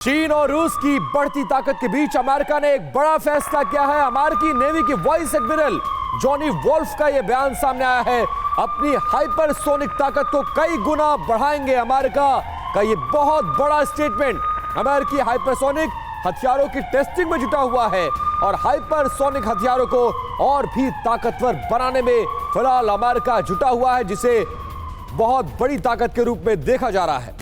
चीन और रूस की बढ़ती ताकत के बीच अमेरिका ने एक बड़ा फैसला किया है। अमेरिकी नेवी की वाइस एडमिरल जॉनी वोल्फ का यह बयान सामने आया है। अपनी हाइपरसोनिक ताकत को कई गुना बढ़ाएंगे। अमेरिका का यह बहुत बड़ा स्टेटमेंट। अमेरिकी हाइपरसोनिक हथियारों की टेस्टिंग में जुटा हुआ है और हाइपरसोनिक हथियारों को और भी ताकतवर बनाने में फिलहाल अमेरिका जुटा हुआ है, जिसे बहुत बड़ी ताकत के रूप में देखा जा रहा है।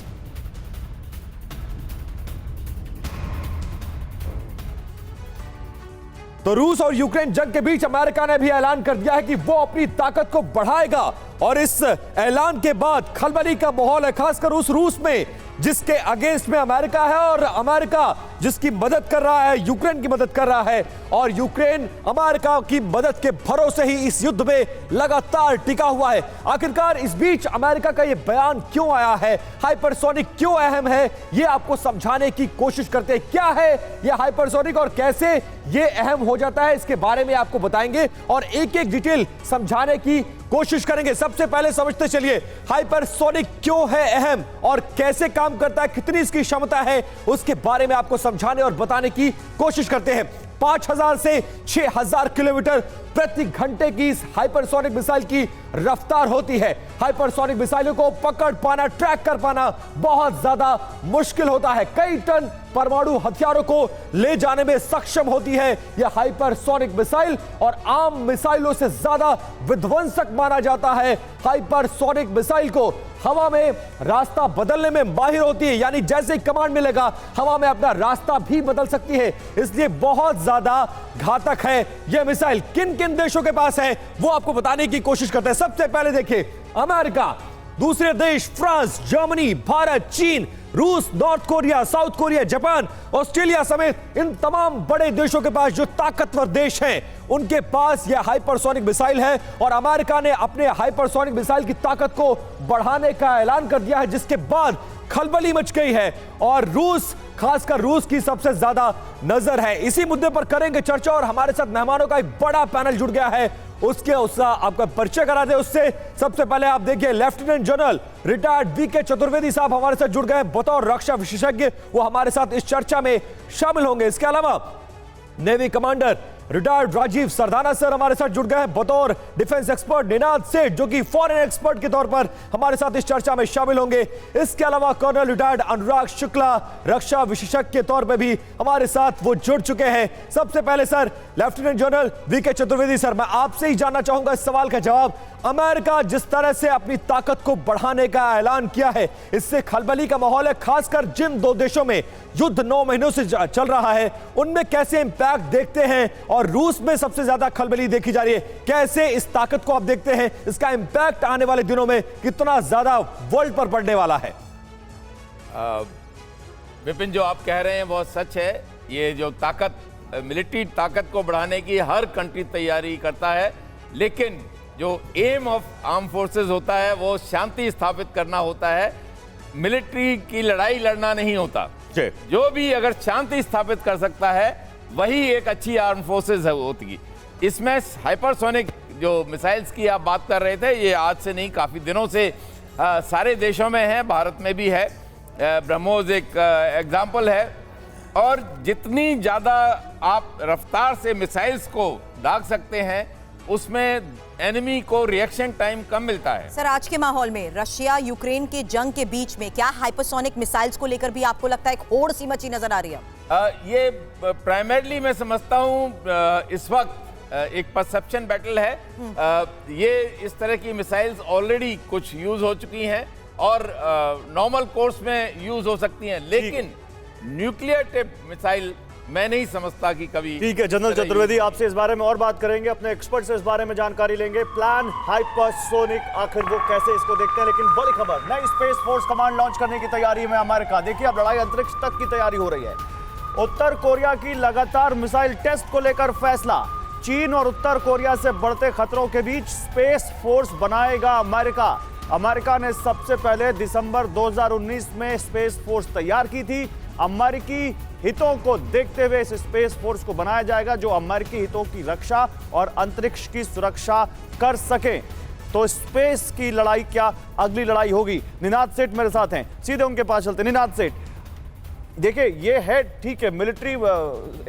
तो रूस और यूक्रेन जंग के बीच अमेरिका ने भी ऐलान कर दिया है कि वो अपनी ताकत को बढ़ाएगा और इस ऐलान के बाद खलबली का माहौल है, खासकर उस रूस में जिसके अगेंस्ट में अमेरिका है और अमेरिका जिसकी मदद कर रहा है, यूक्रेन की मदद कर रहा है और यूक्रेन अमेरिका की मदद के भरोसे ही इस युद्ध में लगातार टिका हुआ है। आखिरकार इस बीच अमेरिका का यह बयान क्यों आया है, हाइपरसोनिक क्यों अहम है, यह आपको समझाने की कोशिश करते हैं। क्या है यह हाइपरसोनिक और कैसे यह अहम हो जाता है, इसके बारे में आपको बताएंगे और एक एक डिटेल समझाने की कोशिश करेंगे। सबसे पहले समझते चलिए हाइपरसोनिक क्यों है अहम और कैसे काम करता है, कितनी इसकी क्षमता है, उसके बारे में आपको समझाने और बताने की कोशिश करते हैं। 5000 से 6000 किलोमीटर प्रति घंटे की इस हाइपरसोनिक मिसाइल की रफ्तार होती है। हाइपरसोनिक मिसाइलों को पकड़ पाना, ट्रैक कर पाना बहुत ज्यादा मुश्किल होता है। कई टन परमाणु हथियारों को ले जाने में सक्षम होती है यह हाइपरसोनिक मिसाइल और आम मिसाइलों से ज्यादा विध्वंसक माना जाता है। हाइपरसोनिक मिसाइल को हवा में रास्ता बदलने में माहिर होती है, यानी जैसे ही कमांड मिलेगा हवा में अपना रास्ता भी बदल सकती है, इसलिए बहुत ज्यादा घातक है यह मिसाइल। किन किन देशों के पास है वो आपको बताने की कोशिश करते हैं। सबसे पहले देखिए अमेरिका, दूसरे देश फ्रांस, जर्मनी, भारत, चीन, रूस, north Korea, south Korea, Japan, Australia समेत इन तमाम बड़े देशों के पास, जो ताकतवर देश हैं, उनके पास यह हाइपरसोनिक मिसाइल है और अमेरिका ने अपने हाइपरसोनिक मिसाइल की ताकत को बढ़ाने का ऐलान कर दिया है, जिसके बाद खलबली मच गई है और रूस, खासकर रूस की सबसे ज्यादा नजर है। इसी मुद्दे पर करेंगे चर्चा और हमारे साथ मेहमानों का एक बड़ा पैनल जुड़ गया है, उसका आपका परिचय करा दे। उससे सबसे पहले आप देखिए lieutenant general retired VK Chaturvedi साहब हमारे साथ जुड़ गए बतौर रक्षा विशेषज्ञ, वो हमारे साथ इस चर्चा में शामिल होंगे। इसके अलावा navy commander retired Rajeev Sardana sir हमारे साथ जुड़ गए हैं बतौर डिफेंस एक्सपर्ट। निनाद सेठ जो कि फॉरेन एक्सपर्ट के तौर पर हमारे साथ इस चर्चा में शामिल होंगे। इसके अलावा कर्नल रिटायर्ड अनुराग शुक्ला रक्षा विशेषज्ञ के तौर पर भी हमारे साथ वो जुड़ चुके हैं। सबसे पहले sir lieutenant general VK Chaturvedi sir, मैं आपसे ही जानना चाहूंगा इस सवाल का जवाब। अमेरिका जिस तरह से अपनी ताकत को बढ़ाने का ऐलान किया है, इससे खलबली का माहौल है, खासकर जिन दो देशों में युद्ध 9 महीनों से चल रहा है उनमें कैसे इंपैक्ट देखते हैं और रूस में सबसे ज्यादा खलबली देखी जा रही है, कैसे इस ताकत को आप देखते हैं, इसका इंपैक्ट आने वाले दिनों में कितना ज्यादा वर्ल्ड पर पड़ने वाला है? विपिन, जो आप कह रहे हैं बहुत सच है। ये जो ताकत, मिलिट्री ताकत को बढ़ाने की हर कंट्री तैयारी करता है, लेकिन जो एम ऑफ आर्म फोर्सेस होता है वो शांति स्थापित करना होता है, मिलिट्री की लड़ाई लड़ना नहीं होता। जो भी अगर शांति स्थापित कर सकता है वही एक अच्छी आर्म फोर्सेस होती। इसमें हाइपरसोनिक जो मिसाइल्स की आप बात कर रहे थे, ये आज से नहीं काफ़ी दिनों से सारे देशों में है, भारत में भी है। ब्रह्मोस एक एग्जाम्पल है और जितनी ज़्यादा आप रफ्तार से मिसाइल्स को दाग सकते हैं उसमें एनिमी को रिएक्शन टाइम कम मिलता है। सर, आज के माहौल में रशिया यूक्रेन के जंग के बीच में क्या हाइपरसोनिक मिसाइल्स को लेकर भी आपको लगता है एक होड़ सी मची नजर आ रही है? ये प्राइमरली मैं समझता हूँ इस वक्त एक परसेप्शन बैटल है। ये इस तरह की मिसाइल्स ऑलरेडी कुछ यूज हो चुकी हैं और नॉर्मल कोर्स में यूज हो सकती हैं, लेकिन न्यूक्लियर टिप मिसाइल मैं नहीं समझता कि कभी। ठीक है जनरल चतुर्वेदी, आपसे इस बारे में और बात करेंगे, अपने एक्सपर्ट से इस बारे में जानकारी लेंगे। प्लान हाइपरसोनिक, आखिर वो कैसे इसको देखते हैं। लेकिन बड़ी खबर, नई स्पेस फोर्स कमांड लॉन्च करने की तैयारी में अमेरिका। देखिए अब लड़ाई अंतरिक्ष तक की तैयारी हो रही है। उत्तर कोरिया की लगातार मिसाइल टेस्ट को लेकर फैसला। चीन और उत्तर कोरिया से बढ़ते खतरों के बीच स्पेस फोर्स बनाएगा अमेरिका। अमेरिका ने सबसे पहले दिसंबर 2019 में स्पेस फोर्स तैयार की थी। अमेरिकी हितों को देखते हुए इस स्पेस फोर्स को बनाया जाएगा जो अमेरिकी हितों की रक्षा और अंतरिक्ष की सुरक्षा कर सके। तो स्पेस की लड़ाई क्या अगली लड़ाई होगी? निनाद सेठ मेरे साथ हैं, सीधे उनके पास चलते। निनाद सेठ, देखिए ये है ठीक है, मिलिट्री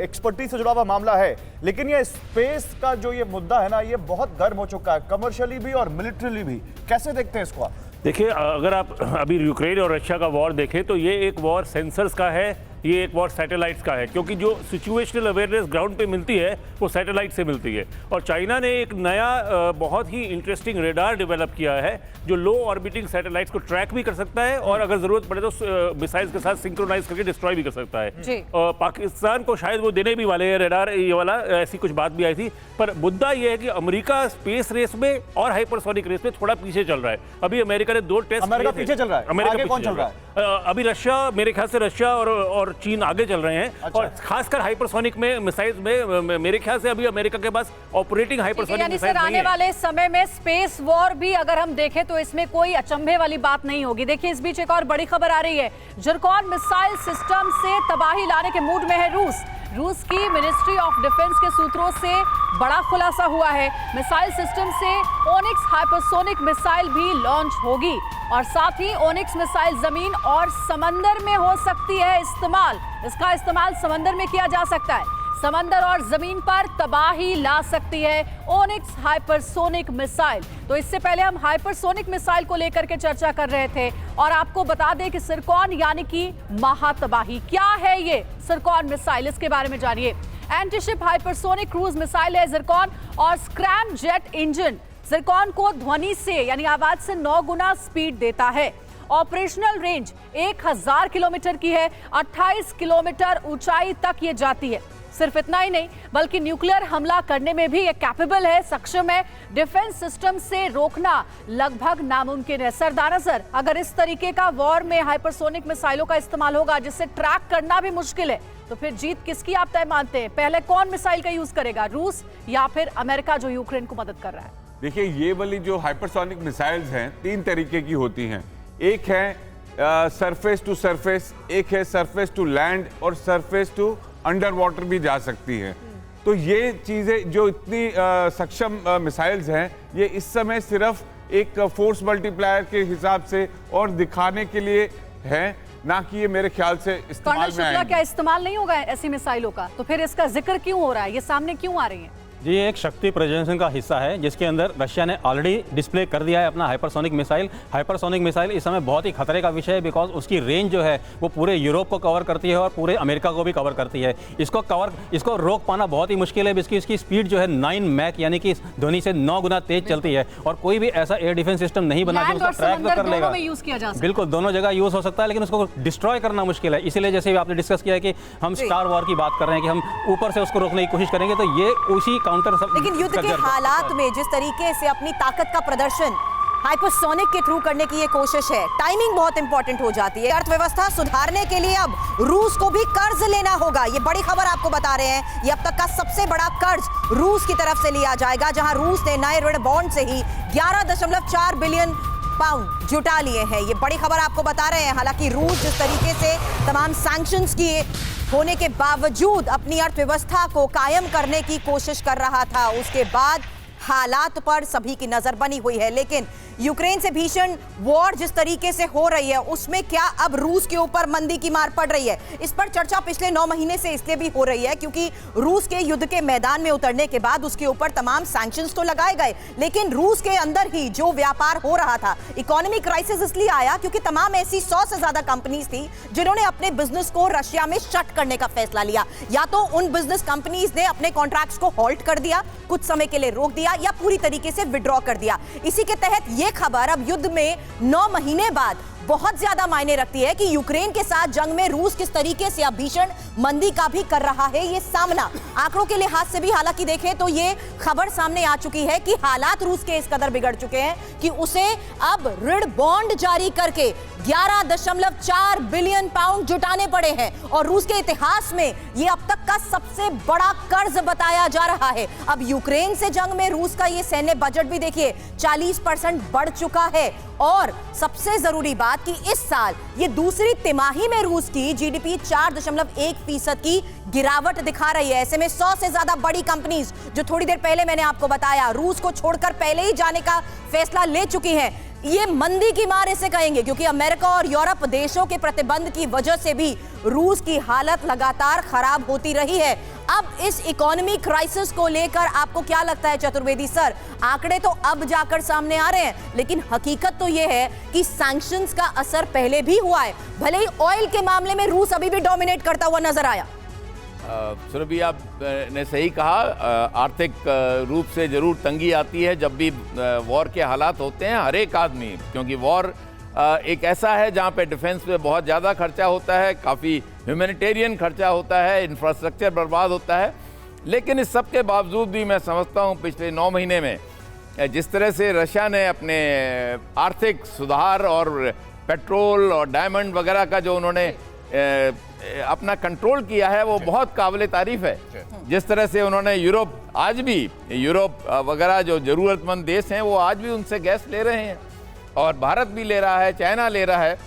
एक्सपर्टीज से जुड़ा हुआ मामला है, लेकिन ये स्पेस का जो ये मुद्दा है ना, ये बहुत गर्म हो चुका है, कमर्शियली भी और मिलिट्रीली भी। कैसे देखते हैं इसको आप? देखिए, अगर आप अभी यूक्रेन और रशिया का वॉर देखें तो ये एक वॉर सेंसर्स का है, ये एक वॉर सैटेलाइट्स का है, क्योंकि जो सिचुएशनल अवेयरनेस ग्राउंड पे मिलती है वो सैटेलाइट से मिलती है। और चाइना ने एक नया बहुत ही इंटरेस्टिंग रेडार डेवलप किया है जो लो ऑर्बिटिंग सैटेलाइट्स को ट्रैक भी कर सकता है और अगर जरूरत पड़े तो मिसाइल्स के साथ सिंक्रोनाइज करके डिस्ट्रॉय भी कर सकता है। पाकिस्तान को शायद वो देने भी वाले हैं रेडार, ये वाला, ऐसी कुछ बात भी आई थी। पर मुद्दा ये है कि अमेरिका स्पेस रेस में और हाइपरसोनिक रेस में थोड़ा पीछे चल रहा है। अभी अमेरिका ने 2 टेस्ट, अमेरिका पीछे चल रहा है, अमेरिका कौन चल रहा है? अभी रशिया, मेरे ख्याल से रशिया और चीन आगे चल रहे हैं। अच्छा। और खासकर हाइपरसोनिक में मिसाइल्स में मेरे ख्याल से अभी अमेरिका के पास ऑपरेटिंग हाइपरसोनिक मिसाइल नहीं है। आने वाले समय में स्पेस वॉर भी अगर हम देखें तो इसमें कोई अचंभे वाली बात नहीं होगी। देखिए, इस बीच एक और बड़ी खबर आ रही है। जिरकॉन मिसाइल सिस्टम से तबाही लाने के मूड में है रूस। रूस की मिनिस्ट्री ऑफ डिफेंस के सूत्रों से बड़ा खुलासा हुआ है। मिसाइल सिस्टम से ओनिक्स हाइपरसोनिक मिसाइल भी लॉन्च होगी और साथ ही ओनिक्स मिसाइल जमीन और समंदर में हो सकती है इस्तेमाल। इसका इस्तेमाल समंदर में किया जा सकता है। समंदर और जमीन पर तबाही ला सकती है ओनिक्स हाइपरसोनिक मिसाइल। तो इससे पहले हम हाइपरसोनिक मिसाइल को लेकर के चर्चा कर रहे थे और आपको बता दें कि जिरकॉन यानी कि महातबाही, क्या है ये जिरकॉन मिसाइल, इसके बारे में जानिए। एंटीशिप हाइपरसोनिक क्रूज मिसाइल है जिरकॉन और स्क्रैम जेट इंजन जिरकॉन को ध्वनि से यानी आवाज से 9 गुना स्पीड देता है। ऑपरेशनल रेंज 1000 किलोमीटर की है, 28 किलोमीटर ऊंचाई तक ये जाती है। सिर्फ इतना ही नहीं बल्कि न्यूक्लियर हमला करने में भी ये कैपेबल है, सक्षम है। डिफेंस सिस्टम से रोकना लगभग नामुमकिन है। सरदार सर, अगर इस तरीके का वॉर में हाइपरसोनिक मिसाइलों का इस्तेमाल होगा जिससे ट्रैक करना भी मुश्किल है, तो फिर जीत किसकी आप तय मानते हैं? पहले कौन मिसाइल का यूज करेगा, रूस या फिर अमेरिका जो यूक्रेन को मदद कर रहा है? देखिए, ये वाली जो हाइपरसोनिक मिसाइल्स हैं 3 तरीके की होती हैं। एक है सरफेस टू सरफेस, एक है सरफेस टू लैंड और सरफेस टू अंडर वाटर भी जा सकती है। तो ये चीज़ें जो इतनी सक्षम मिसाइल्स हैं, ये इस समय सिर्फ एक फोर्स मल्टीप्लायर के हिसाब से और दिखाने के लिए है, ना कि ये मेरे ख्याल से इस्तेमाल में आएंगी। क्या इस्तेमाल नहीं होगा ऐसी मिसाइलों का? तो फिर इसका जिक्र क्यों हो रहा है, ये सामने क्यों आ रही है? जी, ये एक शक्ति प्रेजेंटेशन का हिस्सा है जिसके अंदर रशिया ने ऑलरेडी डिस्प्ले कर दिया है अपना हाइपरसोनिक मिसाइल। हाइपरसोनिक मिसाइल इस समय बहुत ही खतरे का विषय है बिकॉज उसकी रेंज जो है वो पूरे यूरोप को कवर करती है और पूरे अमेरिका को भी कवर करती है। इसको रोक पाना बहुत ही मुश्किल है। इसकी स्पीड जो है 9 मैक यानी कि ध्वनि से 9 गुना तेज चलती है और कोई भी ऐसा एयर डिफेंस सिस्टम नहीं बना जो उसको ट्रैक तो कर लेगा। बिल्कुल, दोनों जगह यूज हो सकता है लेकिन उसको डिस्ट्रॉय करना मुश्किल है। इसीलिए जैसे आपने डिस्कस किया है कि हम स्टार वॉर की बात कर रहे हैं कि हम ऊपर से उसको रोकने की कोशिश करेंगे, तो ये उसी काउंटर लेकिन युद्ध के हालात में जिस तरीके से अपनी ताकत का प्रदर्शन हाइपरसोनिक के थ्रू करने की ये कोशिश है, टाइमिंग बहुत इंपॉर्टेंट हो जाती है। अर्थव्यवस्था सुधारने के लिए अब रूस को भी कर्ज लेना होगा। ये बड़ी खबर आपको बता रहे हैं। ये अब तक का सबसे बड़ा कर्ज रूस की तरफ से लिया जाएगा, जहां रूस ने नए ऋण बॉन्ड से ही 11.4 बिलियन पाउंड जुटा लिए हैं। ये बड़ी खबर आपको बता रहे हैं। हालांकि रूस जिस तरीके से तमाम सैंक्शंस किए होने के बावजूद अपनी अर्थव्यवस्था को कायम करने की कोशिश कर रहा था, उसके बाद हालात पर सभी की नजर बनी हुई है। लेकिन यूक्रेन से भीषण वॉर जिस तरीके से हो रही है, उसमें क्या अब रूस के ऊपर मंदी की मार पड़ रही है? इस पर चर्चा पिछले 9 महीने से इसलिए भी हो रही है क्योंकि रूस के युद्ध के मैदान में उतरने के बाद उसके ऊपर तमाम सैंक्शंस तो लगाए गए, लेकिन रूस के अंदर ही जो व्यापार हो रहा था, इकोनॉमिक क्राइसिस इसलिए आया क्योंकि तमाम ऐसी 100 से ज्यादा कंपनीज थी जिन्होंने अपने बिजनेस को रशिया में शट करने का फैसला लिया। या तो उन बिजनेस कंपनीज ने अपने कॉन्ट्रैक्ट्स को होल्ड कर दिया, कुछ समय के लिए रोक दिया, या पूरी तरीके से विड्रॉ कर दिया। इसी के तहत यह खबर अब युद्ध में 9 महीने बाद बहुत ज्यादा मायने रखती है कि यूक्रेन के साथ जंग में रूस किस तरीके से अब भीषण मंदी का भी कर रहा है ये सामना। आंकड़ों के लिहाज से भी हालांकि देखें तो ये खबर सामने आ चुकी है कि हालात रूस के इस कदर बिगड़ चुके हैं कि उसे अब ऋण बॉन्ड जारी करके 11.4 बिलियन पाउंड जुटाने पड़े हैं और रूस के इतिहास में ये अब तक का सबसे बड़ा कर्ज बताया जा रहा है। अब यूक्रेन से जंग में रूस का ये सैन्य बजट भी देखिए 40% बढ़ चुका है और सबसे जरूरी बात कि इस साल ये दूसरी तिमाही में रूस की जीडीपी 4.1% की गिरावट दिखा रही है। ऐसे में 100 से ज्यादा बड़ी कंपनीज जो थोड़ी देर पहले मैंने आपको बताया रूस को छोड़कर पहले ही जाने का फैसला ले चुकी हैं, ये मंदी की मार इसे कहेंगे, क्योंकि अमेरिका और यूरोप देशों के प्रतिबंध की वजह से भी रूस की हालत लगातार खराब होती रही है। अब इस इकोनॉमी क्राइसिस को लेकर आपको क्या लगता है चतुर्वेदी सर? आंकड़े तो अब जाकर सामने आ रहे हैं, लेकिन हकीकत तो यह है कि सैंक्शंस का असर पहले भी हुआ है। भले ही ऑयल के मामले में रूस अभी भी डोमिनेट करता हुआ नजर आया। सुरभि, आप ने सही कहा, आर्थिक रूप से जरूर तंगी आती है जब भी वॉर के हालात होते हैं हर एक आदमी, क्योंकि वॉर एक ऐसा है जहां पे डिफेंस पे बहुत ज़्यादा खर्चा होता है, काफ़ी ह्यूमैनिटेरियन खर्चा होता है, इंफ्रास्ट्रक्चर बर्बाद होता है। लेकिन इस सब के बावजूद भी मैं समझता हूं पिछले 9 महीने में जिस तरह से रशिया ने अपने आर्थिक सुधार और पेट्रोल और डायमंड वगैरह का जो उन्होंने अपना कंट्रोल किया है, वो बहुत काबिल तारीफ है। जिस तरह से उन्होंने यूरोप, आज भी यूरोप वगैरह जो ज़रूरतमंद देश हैं वो आज भी उनसे गैस ले रहे हैं, और भारत भी ले रहा है, चाइना ले रहा है,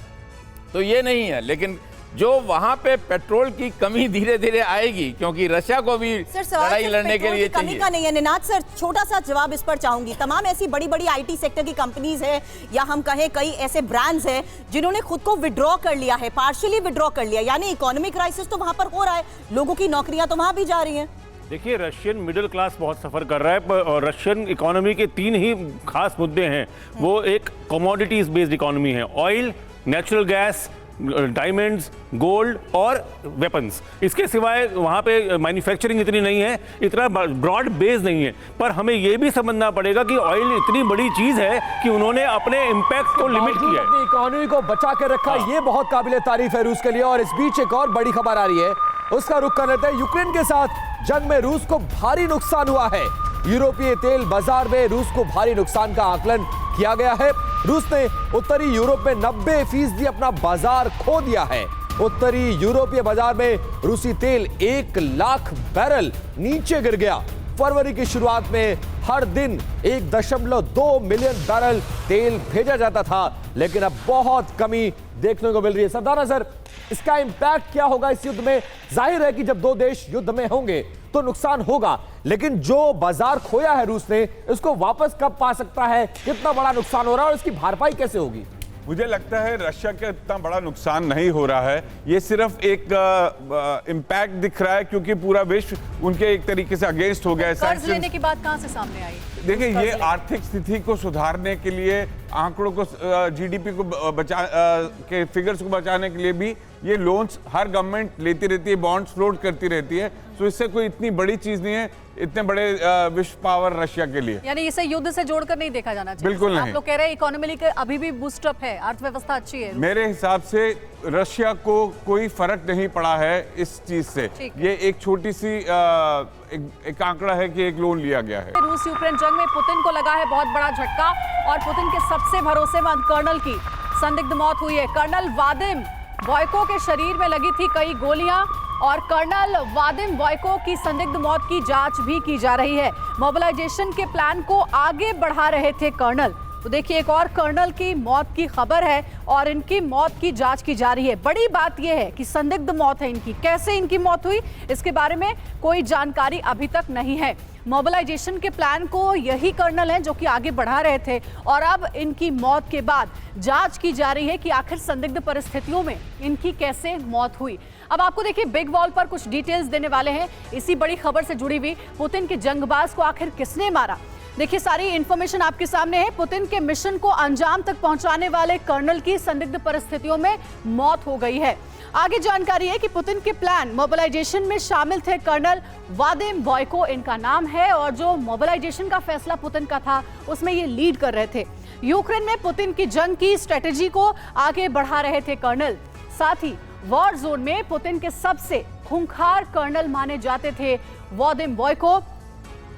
तो ये नहीं है। लेकिन जो वहां पे पेट्रोल की कमी धीरे धीरे आएगी, क्योंकि रशिया को भी लड़ाई लड़ने के लिए कमी का नहीं है। निनाद सर, छोटा सा जवाब इस पर चाहूंगी। तमाम ऐसी बड़ी बड़ी आईटी सेक्टर की कंपनीज है, या हम कहें कई ऐसे ब्रांड्स हैं जिन्होंने खुद को विड्रॉ कर लिया है, पार्शियली विड्रॉ कर लिया, यानी इकोनॉमिक क्राइसिस तो वहां पर हो रहा है, लोगों की नौकरियां तो वहां भी जा रही हैं। देखिए, रशियन मिडिल क्लास बहुत सफ़र कर रहा है, और रशियन इकोनॉमी के 3 ही खास मुद्दे हैं। वो एक कमोडिटीज बेस्ड इकोनॉमी है, oil, natural gas, diamonds, gold और वेपन्स। इसके सिवाय वहाँ पे मैन्युफैक्चरिंग इतनी नहीं है, इतना ब्रॉड बेस नहीं है। पर हमें ये भी समझना पड़ेगा कि ऑयल इतनी बड़ी चीज़ है कि उन्होंने अपने इम्पैक्ट को लिमिट किया है, अपनी इकोनॉमी को बचा के रखा। ये बहुत काबिल तारीफ है रूस के लिए। और इस बीच एक और बड़ी खबर आ रही है, उसका रुख कर लेते हैं। यूक्रेन के साथ जंग में रूस को भारी नुकसान हुआ है। यूरोपीय तेल बाजार में रूस को भारी नुकसान का आकलन किया गया है। रूस ने उत्तरी यूरोप में 90% अपना बाजार खो दिया है। उत्तरी यूरोपीय बाजार में रूसी तेल 1 लाख बैरल नीचे गिर गया। फरवरी की शुरुआत में हर दिन 1.2 मिलियन बैरल तेल भेजा जाता था, लेकिन अब बहुत कमी देखने को मिल रही है। सरदाना सर, इसका इंपैक्ट क्या होगा इस युद्ध में? जाहिर है कि जब 2 देश युद्ध में होंगे तो नुकसान होगा, लेकिन जो बाजार खोया है रूस ने, इसको वापस कब पा सकता है? कितना बड़ा नुकसान हो रहा है और इसकी भरपाई कैसे होगी? मुझे लगता है रशिया का इतना बड़ा नुकसान नहीं हो रहा है। ये सिर्फ एक इम्पैक्ट दिख रहा है, क्योंकि पूरा विश्व उनके एक तरीके से अगेंस्ट हो गया है। कर्ज लेने की बात कहां से सामने आई? देखिए, ये आर्थिक स्थिति को सुधारने के लिए, आंकड़ों को, जीडीपी को के फिगर्स को बचाने के लिए भी ये लोन्स हर गवर्नमेंट लेती रहती है, बॉन्ड्स फ्लोट करती रहती है। तो इससे कोई इतनी बड़ी चीज नहीं है, इतने बड़े विश्व पावर रशिया के लिए। यानी इसे युद्ध से जोड़कर नहीं देखा जाना चाहिए। बिल्कुल नहीं। आप लोग कह रहे हैं इकोनॉमी के अभी भी बूस्टअप है, अर्थव्यवस्था अच्छी है। मेरे हिसाब से रशिया को कोई फर्क नहीं पड़ा है इस चीज से। ये एक छोटी सी एक आंकड़ा है कि एक लोन लिया गया है। रूस यूक्रेन जंग में पुतिन को लगा है बहुत बड़ा झटका, और पुतिन के सबसे भरोसेमंद कर्नल की संदिग्ध मौत हुई है। कर्नल वादिम बॉयको के शरीर में लगी थी कई गोलियां, और कर्नल वादिम बॉयको की संदिग्ध मौत की जांच भी की जा रही है। मोबिलाइजेशन के प्लान को आगे बढ़ा रहे थे कर्नल। तो देखिए, एक और कर्नल की मौत की खबर है, और इनकी मौत की जांच की जा रही है। बड़ी बात यह है कि संदिग्ध मौत है इनकी। कैसे इनकी मौत हुई, इसके बारे में कोई जानकारी अभी तक नहीं है। मोबिलाइजेशन के प्लान को यही कर्नल हैं जो कि आगे बढ़ा रहे थे, और अब इनकी मौत के बाद जांच की जा रही है कि आखिर संदिग्ध परिस्थितियों में इनकी कैसे मौत हुई। अब आपको देखिए, बिग वॉल पर कुछ डिटेल्स देने वाले हैं इसी बड़ी खबर से जुड़ी हुई। पुतिन के जंगबाज को आखिर किसने मारा? देखिए, सारी इंफॉर्मेशन आपके सामने है। पुतिन के मिशन को अंजाम तक पहुंचाने वाले कर्नल की संदिग्ध परिस्थितियों में मौत हो गई है। आगे जानकारी है कि पुतिन के प्लान मोबिलाइजेशन में शामिल थे कर्नल वादिम बॉयको, इनका नाम है, और जो मोबिलाइजेशन का फैसला पुतिन का था उसमें ये लीड कर रहे थे। यूक्रेन में पुतिन की जंग की स्ट्रेटेजी को आगे बढ़ा रहे थे कर्नल। साथ ही वॉर जोन में पुतिन के सबसे खूंखार कर्नल माने जाते थे वादिम बॉयको।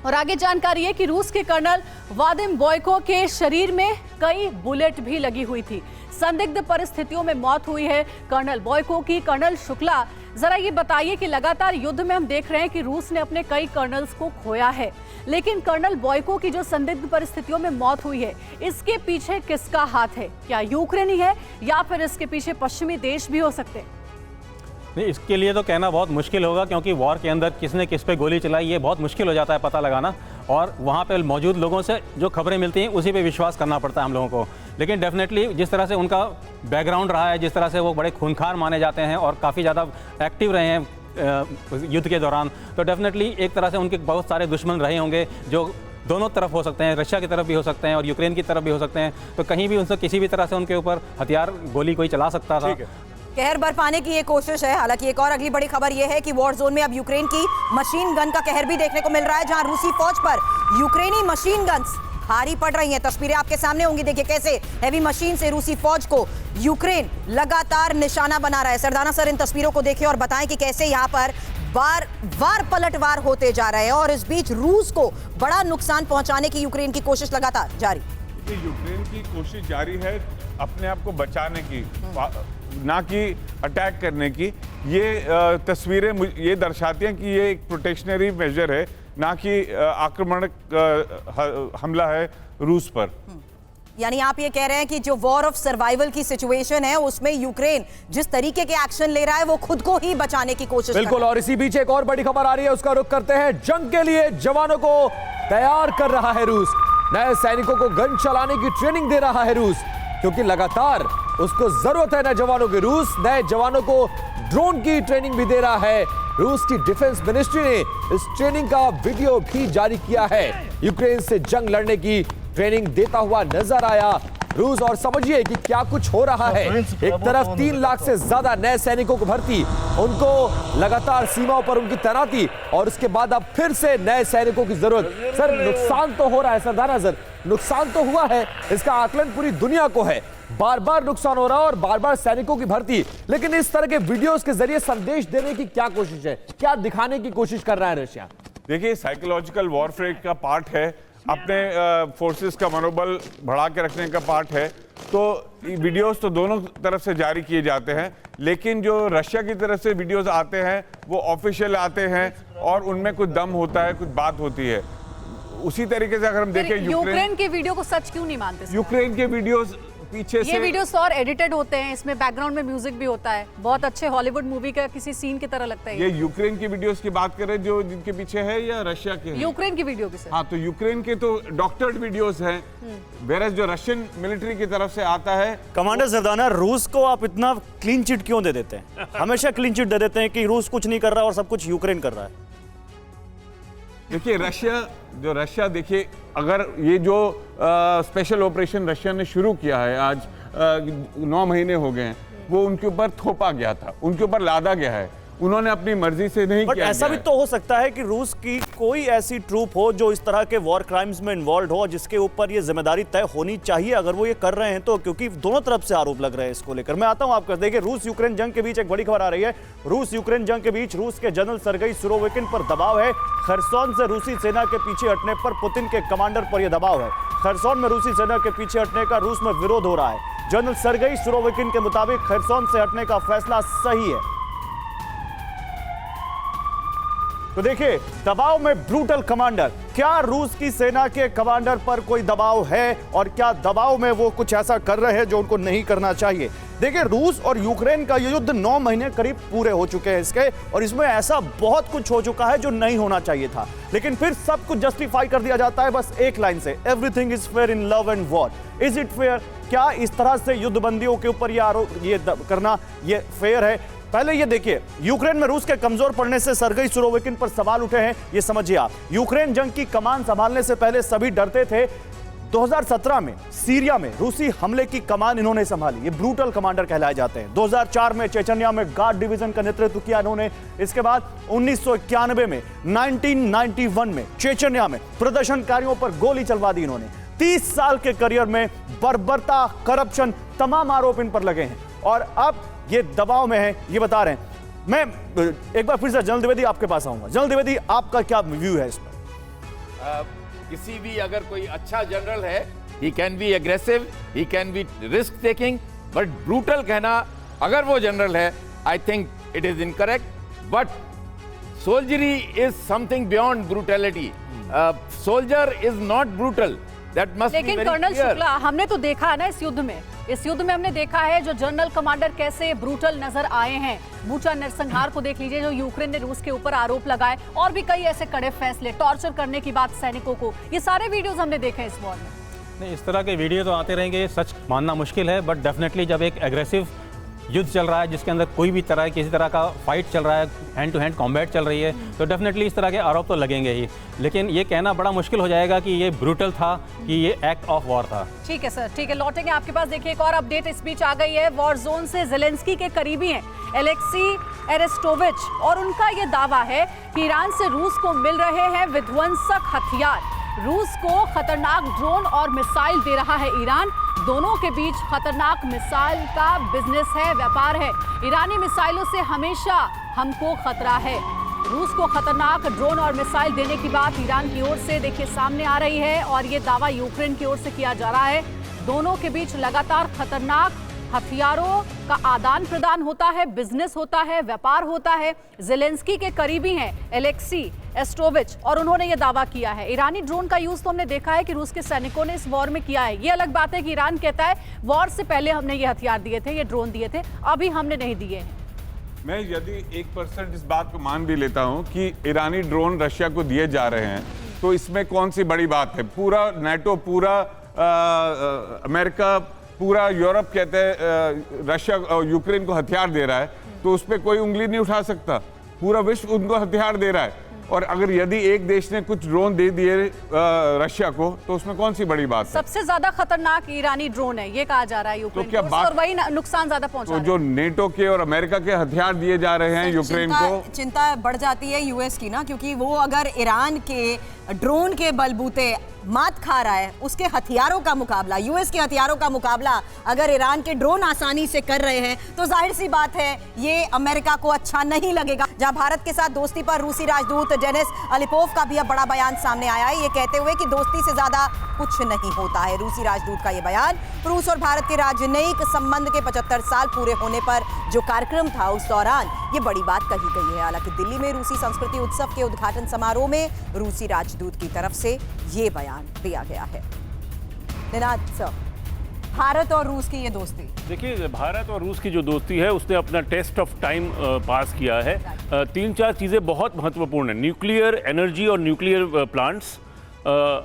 और आगे जानकारी है कि रूस के कर्नल वादिम बॉयको के शरीर में कई बुलेट भी लगी हुई थी। संदिग्ध परिस्थितियों में मौत हुई है कर्नल बॉयको की। कर्नल शुक्ला, जरा ये बताइए कि लगातार युद्ध में हम देख रहे हैं कि रूस ने अपने कई कर्नल्स को खोया है, लेकिन कर्नल बॉयको की जो संदिग्ध परिस्थितियों में मौत हुई है, इसके पीछे किसका हाथ है? क्या यूक्रेन ही है, या फिर इसके पीछे पश्चिमी देश भी हो सकते हैं? नहीं, इसके लिए तो कहना बहुत मुश्किल होगा, क्योंकि वॉर के अंदर किसने किस पे गोली चलाई ये बहुत मुश्किल हो जाता है पता लगाना, और वहाँ पे मौजूद लोगों से जो खबरें मिलती हैं उसी पे विश्वास करना पड़ता है हम लोगों को। लेकिन डेफिनेटली जिस तरह से उनका बैकग्राउंड रहा है, जिस तरह से वो बड़े खूंखार माने जाते हैं और काफ़ी ज़्यादा एक्टिव रहे हैं युद्ध के दौरान, तो डेफिनेटली एक तरह से उनके बहुत सारे दुश्मन रहे होंगे जो दोनों तरफ हो सकते हैं, रशिया की तरफ भी हो सकते हैं और यूक्रेन की तरफ भी हो सकते हैं। तो कहीं भी उनसे किसी भी तरह से उनके ऊपर हथियार गोली कोई चला सकता था। कहर बरपाने की ये कोशिश है। हालांकि एक और अगली बड़ी खबर ये है कि वॉर जोन में अब यूक्रेन की मशीन गन का कहर भी देखने को मिल रहा है, जहां रूसी फौज पर यूक्रेनी मशीन गन्स भारी पड़ रही हैं। तस्वीरें आपके सामने होंगी, देखिए कैसे हैवी मशीन से रूसी फौज को यूक्रेन लगातार निशाना बना रहा है। सरदाना सर, इन तस्वीरों को देखिए और बताएं कि कैसे यहाँ पर बार पलटवार होते जा रहे हैं और इस बीच रूस को बड़ा नुकसान पहुंचाने की यूक्रेन की कोशिश लगातार जारी। यूक्रेन की कोशिश जारी है अपने आप को बचाने की, ना कि अटैक करने की। ये तस्वीरें ये दर्शाती हैं कि ये एक प्रोटेक्शनरी मेजर है, ना कि आक्रमण हमला है रूस पर। यानी आप ये कह रहे हैं कि जो वॉर ऑफ सर्वाइवल की सिचुएशन है उसमें यूक्रेन जिस तरीके के एक्शन ले रहा है वो खुद को ही बचाने की कोशिश बिल्कुल। और इसी बीच एक और बड़ी खबर आ रही है, उसका रुख करते हैं। जंग के लिए जवानों को तैयार कर रहा है रूस। नए सैनिकों को गन चलाने की ट्रेनिंग दे रहा है रूस, क्योंकि लगातार उसको जरूरत है नए जवानों की। रूस नए जवानों को ड्रोन की ट्रेनिंग भी दे रहा है। रूस की डिफेंस मिनिस्ट्री ने इस ट्रेनिंग का वीडियो भी जारी किया है। यूक्रेन से जंग लड़ने की ट्रेनिंग देता हुआ नजर आया रूस। और समझिए कि क्या कुछ हो रहा है। एक तरफ 3 लाख से ज्यादा नए सैनिकों को भर्ती, उनको लगातार सीमाओं पर उनकी तैनाती, और उसके बाद अब फिर से नए सैनिकों की जरूरत। सर, नुकसान तो हो रहा है, सरदाना सर, नुकसान तो हुआ है, इसका आकलन पूरी दुनिया को है। बार बार नुकसान हो रहा है और बार बार सैनिकों की भर्ती, लेकिन इस तरह के वीडियोस के जरिए संदेश देने की क्या कोशिश है, क्या दिखाने की कोशिश कर रहा है रशिया? देखिए, साइकोलॉजिकल वॉरफेयर का पार्ट है, अपने फोर्सेस का मनोबल बढ़ा के रखने का पार्ट है। तो वीडियोस तो दोनों तरफ से जारी किए जाते हैं, लेकिन जो रशिया की तरफ से वीडियोस आते हैं वो ऑफिशियल आते हैं और उनमें कुछ दम होता है, कुछ बात होती है। उसी तरीके से अगर हम देखें यूक्रेन के वीडियो को सच क्यों नहीं मानते? यूक्रेन के वीडियोस पीछे ये वीडियोस और एडिटेड होते हैं, इसमें बैकग्राउंड में म्यूजिक भी होता है, बहुत अच्छे हॉलीवुड मूवी का किसी सीन की तरह लगता है। ये यूक्रेन की वीडियोस की बात करें जो जिनके पीछे है, या रशिया के? यूक्रेन की वीडियो की। हाँ, तो यूक्रेन के तो डॉक्टर्ड वीडियोस हैं, वेरस जो रशियन मिलिट्री की तरफ से आता है। कमांडर सरदाना, रूस को आप इतना क्लीन चिट क्यों दे देते हैं? हमेशा क्लीन चिट दे देते हैं कि रूस कुछ नहीं कर रहा और सब कुछ यूक्रेन कर रहा है। देखिए, रशिया देखिए, अगर ये जो स्पेशल ऑपरेशन रशिया ने शुरू किया है, आज 9 महीने हो गए हैं, वो उनके ऊपर थोपा गया था, उनके ऊपर लादा गया है, उन्होंने अपनी मर्जी से नहीं किया। ऐसा भी तो हो सकता है कि रूस की कोई ऐसी ट्रूप हो जो इस तरह के वॉर क्राइम्स में इन्वॉल्व हो, जिसके ऊपर ये जिम्मेदारी तय होनी चाहिए अगर वो ये कर रहे हैं तो, क्योंकि दोनों तरफ से आरोप लग रहे हैं इसको लेकर। मैं आता हूं आपको, देखिए रूस यूक्रेन जंग के बीच एक बड़ी खबर आ रही है। रूस यूक्रेन जंग के बीच रूस के जनरल सरगई सुरोविकिन पर दबाव है। खरसोन से रूसी सेना के पीछे हटने पर पुतिन के कमांडर पर यह दबाव है। खरसोन में रूसी सेना के पीछे हटने का रूस में विरोध हो रहा है। जनरल सरगई सुरोविकिन के मुताबिक खरसोन से हटने का फैसला सही है। तो देखिए, दबाव में ब्रूटल कमांडर, क्या रूस की सेना के कमांडर पर कोई दबाव है और क्या दबाव में वो कुछ ऐसा कर रहे हैं जो उनको नहीं करना चाहिए? देखिए, रूस और यूक्रेन का युद्ध 9 महीने करीब पूरे हो चुके हैं इसके, और इसमें ऐसा बहुत कुछ हो चुका है जो नहीं होना चाहिए था, लेकिन फिर सब कुछ जस्टिफाई कर दिया जाता है बस एक लाइन से, everything is fair in love and war. Is it fair? क्या इस तरह से युद्धबंदियों के ऊपर ये करना ये फेयर है? पहले ये देखिए, यूक्रेन में रूस के कमजोर पड़ने से सरगई सुरोविकिन पर सवाल उठे हैं, ये समझिए आप। यूक्रेन जंग की कमान संभालने से पहले सभी डरते थे। 2017 में सीरिया में रूसी हमले की कमान इन्होंने संभाली, ये ब्रूटल कमांडर कहलाए जाते हैं। 2004 में चेचन्या में गार्ड डिवीजन का नेतृत्व किया इन्होंने। इसके बाद 1991 में 1991 में चेचन्या में प्रदर्शनकारियों पर गोली चलवा दी इन्होंने। 30 साल के करियर में बर्बरता, करप्शन, तमाम आरोप इन पर लगे हैं और अब ये दबाव में है, ये बता रहे हैं। मैं एक बार फिर से जनरल द्विवेदी आपके पास आऊंगा। जनरल द्विवेदी, आपका क्या व्यू है इस पर? किसी भी अगर कोई अच्छा जनरल है, he can be aggressive, he can be risk taking, but brutal कहना अगर वो जनरल है, I think it is incorrect. But soldiery is something beyond brutality. Soldier is not brutal, that must be very clear. लेकिन colonel Shukla, हमने तो देखा है ना इस युद्ध में हमने देखा है जो जनरल कमांडर कैसे ब्रूटल नजर आए हैं। बूचा नरसंहार को देख लीजिए, जो यूक्रेन ने रूस के ऊपर आरोप लगाए, और भी कई ऐसे कड़े फैसले, टॉर्चर करने की बात सैनिकों को, ये सारे वीडियोस हमने देखे इस वॉर में। नहीं, इस तरह के वीडियो तो आते रहेंगे, सच मानना मुश्किल है, बट डेफिनेटली जब एक एग्रेसिव युद्ध चल रहा है जिसके अंदर कोई भी तरह किसी तरह का फाइट चल रहा है, हैंड टू हैंड कॉम्बैट चल रही है, तो डेफिनेटली इस तरह के आरोप तो लगेंगे ही। लेकिन ये कहना बड़ा मुश्किल हो जाएगा कि ये ब्रूटल था, कि ये एक्ट ऑफ वॉर था। ठीक है सर, ठीक है, लौटेंगे आपके पास। देखिए एक और अपडेट इस बीच आ गई है। वॉर जोन से ज़ेलेंस्की के करीबी हैं एलेक्सी एरेस्टोविच, और उनका ये दावा है कि ईरान से रूस को मिल रहे हैं विध्वंसक हथियार। रूस को खतरनाक ड्रोन और मिसाइल दे रहा है ईरान। दोनों के बीच खतरनाक मिसाइल का बिजनेस है, व्यापार है। ईरानी मिसाइलों से हमेशा हमको खतरा है। रूस को खतरनाक ड्रोन और मिसाइल देने की बात ईरान की ओर से देखिए सामने आ रही है, और ये दावा यूक्रेन की ओर से किया जा रहा है। दोनों के बीच लगातार खतरनाक हथियारों का आदान प्रदान होता है, बिजनेस होता है, व्यापार होता है। ज़ेलेंस्की के करीबी हैं एलेक्सी एस्टोविच, और उन्होंने ये दावा किया है। ईरानी ड्रोन का यूज तो हमने देखा है कि रूस के सैनिकों ने इस वॉर में किया है। ये अलग बात है कि ईरान कहता है वॉर से पहले हमने ये हथियार दिए थे, ये ड्रोन दिए थे, अभी हमने नहीं दिए हैं। मैं यदि 1% इस बात को मान भी लेता हूं कि ईरानी ड्रोन रशिया को दिए जा रहे हैं, तो इसमें कौन सी बड़ी बात है? पूरा नाटो, पूरा अमेरिका, पूरा यूरोप कहते हैं रशिया और यूक्रेन को हथियार दे रहा है, तो उस पर कोई उंगली नहीं उठा सकता। पूरा विश्व उनको हथियार दे रहा है, और अगर यदि एक देश ने कुछ ड्रोन दे दिए रशिया को, तो उसमें कौन सी बड़ी बात है? सबसे ज्यादा खतरनाक ईरानी ड्रोन है, ये कहा जा रहा है यूक्रेन क्या को, बात- और वही नुकसान ज्यादा पहुंचा तो रहा जो नेटो के और अमेरिका के हथियार दिए जा रहे हैं यूक्रेन को, चिंता बढ़ जाती है यूएस की ना, क्योंकि वो अगर ईरान के ड्रोन के बलबूते मात खा रहा है, उसके हथियारों का मुकाबला, यूएस के हथियारों का मुकाबला अगर ईरान के ड्रोन आसानी से कर रहे हैं, तो जाहिर सी बात है ये अमेरिका को अच्छा नहीं लगेगा। जहां भारत के साथ दोस्ती पर रूसी राजदूत डेनिस अलिपोव का भी अब बड़ा बयान सामने आया है, ये कहते हुए कि दोस्ती से ज्यादा कुछ नहीं होता है। रूसी राजदूत का ये बयान रूस और भारत के राजनयिक संबंध के 75 साल पूरे होने पर जो कार्यक्रम था उस दौरान ये बड़ी बात कही गई है। हालांकि दिल्ली में रूसी संस्कृति उत्सव के उद्घाटन समारोह में रूसी राजदूत की तरफ से ये बयान दिया गया है। निनाद सर, भारत और रूस की ये दोस्ती, देखिए भारत और रूस की जो दोस्ती है उसने अपना टेस्ट ऑफ टाइम पास किया है। 3-4 चीज़ें बहुत महत्वपूर्ण हैं। न्यूक्लियर एनर्जी और न्यूक्लियर प्लांट्स,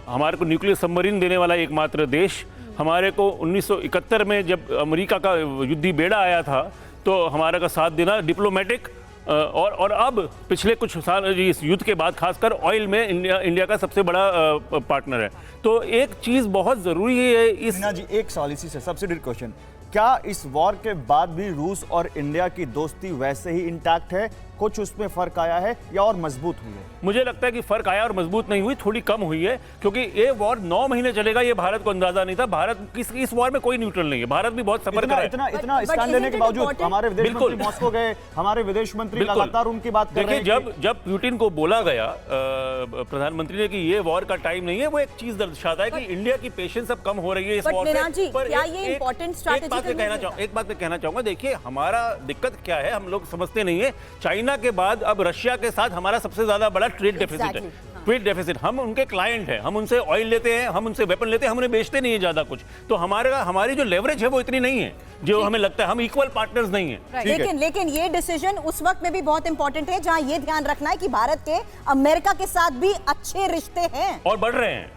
हमारे को न्यूक्लियर सबमरीन देने वाला एकमात्र देश। हमारे को 1971 में जब अमेरिका का युद्धी बेड़ा आया था, तो हमारा का साथ देना डिप्लोमेटिक, और अब पिछले कुछ साल इस युद्ध के बाद खासकर ऑयल में इंडिया का सबसे बड़ा पार्टनर है। तो एक चीज़ बहुत ज़रूरी है इस मीना जी, एक सवाल इसी से सब्सिडी क्वेश्चन, क्या इस वॉर के बाद भी रूस और इंडिया की दोस्ती वैसे ही इंटैक्ट है? कुछ उसमें फर्क आया है या और मजबूत हुई है? मुझे लगता है कि फर्क आया और मजबूत नहीं हुई, थोड़ी कम हुई है, क्योंकि ये वॉर 9 महीने चलेगा ये भारत को अंदाजा नहीं था। भारत इस वॉर में कोई न्यूट्रल नहीं है, भारत भी बहुत सफर कर इतना स्टैंड लेने के बावजूद हमारे विदेश मंत्री मॉस्को गए, हमारे विदेश मंत्री लगातार उनकी बात कर रहे हैं। देखिए जब पुतिन को बोला गया प्रधानमंत्री ने कि ये वॉर का टाइम नहीं है, वो एक चीज दर्शाता है कि इंडिया की पेशेंस अब कम हो रही है इस वॉर से। पर एक बात मैं कहना चाहूंगा, देखिए हमारा दिक्कत क्या है, हम लोग समझते नहीं है। चाइना के बाद अब रशिया के साथ हमारा सबसे ज्यादा बड़ा ट्रेड डेफिसिट है। ट्रेड डेफिसिट, हम उनके क्लाइंट हैं, हम उनसे ऑयल लेते हैं, हम उनसे वेपन लेते हैं, हम उन्हें बेचते नहीं है ज्यादा कुछ। तो हमारी जो लेवरेज है वो इतनी नहीं है जो हमें लगता है, हम इक्वल पार्टनर्स नहीं है। लेकिन ये डिसीजन उस वक्त में भी बहुत इंपॉर्टेंट है जहां ये ध्यान रखना है कि भारत के अमेरिका के साथ भी अच्छे रिश्ते हैं और बढ़ रहे हैं।